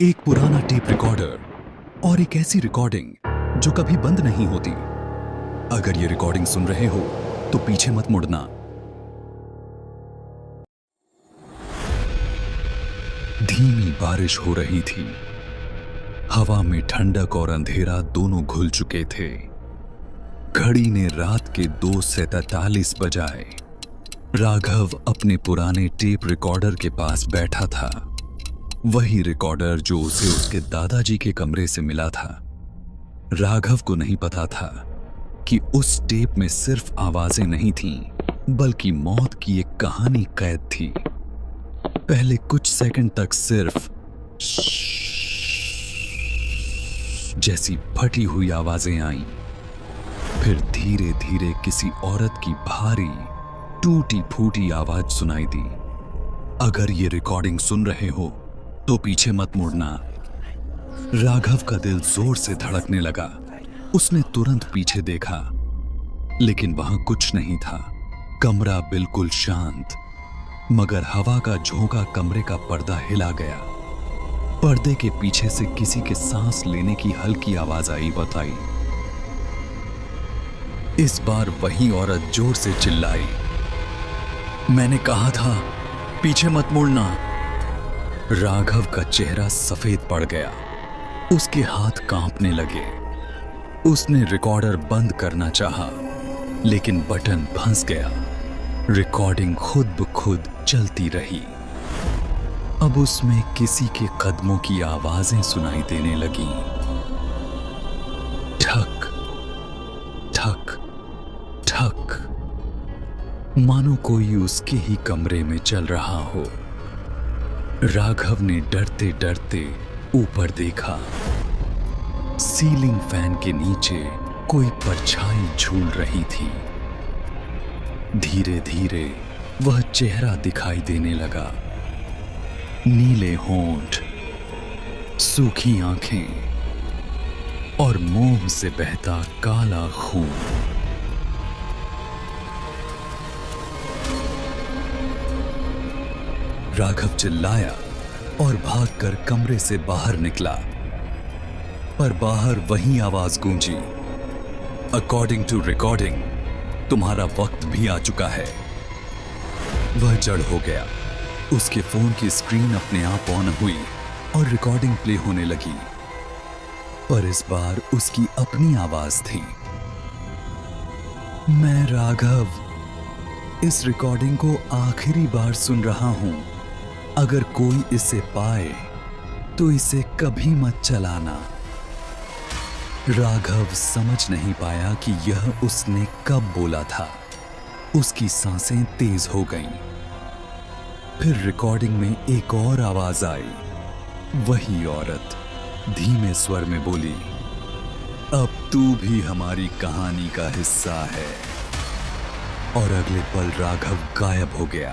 एक पुराना tape recorder और एक ऐसी रिकॉर्डिंग जो कभी बंद नहीं होती। अगर ये रिकॉर्डिंग सुन रहे हो तो पीछे मत मुड़ना। धीमी बारिश हो रही थी। हवा में ठंडक और अंधेरा दोनों घुल चुके थे। घड़ी ने रात के 2:43 बजाए। राघव अपने पुराने टेप रिकॉर्डर के पास बैठा था। वही रिकॉर्डर जो उसे उसके दादाजी के कमरे से मिला था। राघव को नहीं पता था कि उस टेप में सिर्फ आवाजें नहीं थीं, बल्कि मौत की एक कहानी कैद थी। पहले कुछ सेकंड तक सिर्फ जैसी फटी हुई आवाजें आईं। फिर धीरे धीरे किसी औरत की भारी टूटी फूटी आवाज सुनाई दी। अगर ये रिकॉर्डिंग सुन रहे हो तो पीछे मत मुड़ना। राघव का दिल जोर से धड़कने लगा। उसने तुरंत पीछे देखा, लेकिन वहां कुछ नहीं था। कमरा बिल्कुल शांत, मगर हवा का झोंका कमरे का पर्दा हिला गया। पर्दे के पीछे से किसी के सांस लेने की हल्की आवाज आई बताई। इस बार वही औरत जोर से चिल्लाई, मैंने कहा था पीछे मत मुड़ना। राघव का चेहरा सफेद पड़ गया। उसके हाथ कांपने लगे। उसने रिकॉर्डर बंद करना चाहा, लेकिन बटन फंस गया। रिकॉर्डिंग खुद ब खुद चलती रही। अब उसमें किसी के कदमों की आवाजें सुनाई देने लगीं। ठक ठक ठक, मानो कोई उसके ही कमरे में चल रहा हो। राघव ने डरते डरते ऊपर देखा। सीलिंग फैन के नीचे कोई परछाई झूल रही थी। धीरे धीरे वह चेहरा दिखाई देने लगा। नीले होंठ, सूखी आंखें और मुंह से बहता काला खून। राघव चिल्लाया और भागकर कमरे से बाहर निकला, पर बाहर वही आवाज गूंजी, अकॉर्डिंग टू रिकॉर्डिंग तुम्हारा वक्त भी आ चुका है। वह जड़ हो गया। उसके फोन की स्क्रीन अपने आप ऑन हुई और रिकॉर्डिंग प्ले होने लगी, पर इस बार उसकी अपनी आवाज थी। मैं राघव इस रिकॉर्डिंग को आखिरी बार सुन रहा हूं। अगर कोई इसे पाए तो इसे कभी मत चलाना। राघव समझ नहीं पाया कि यह उसने कब बोला था। उसकी सांसें तेज हो गईं। फिर रिकॉर्डिंग में एक और आवाज आई। वही औरत धीमे स्वर में बोली, अब तू भी हमारी कहानी का हिस्सा है। और अगले पल राघव गायब हो गया।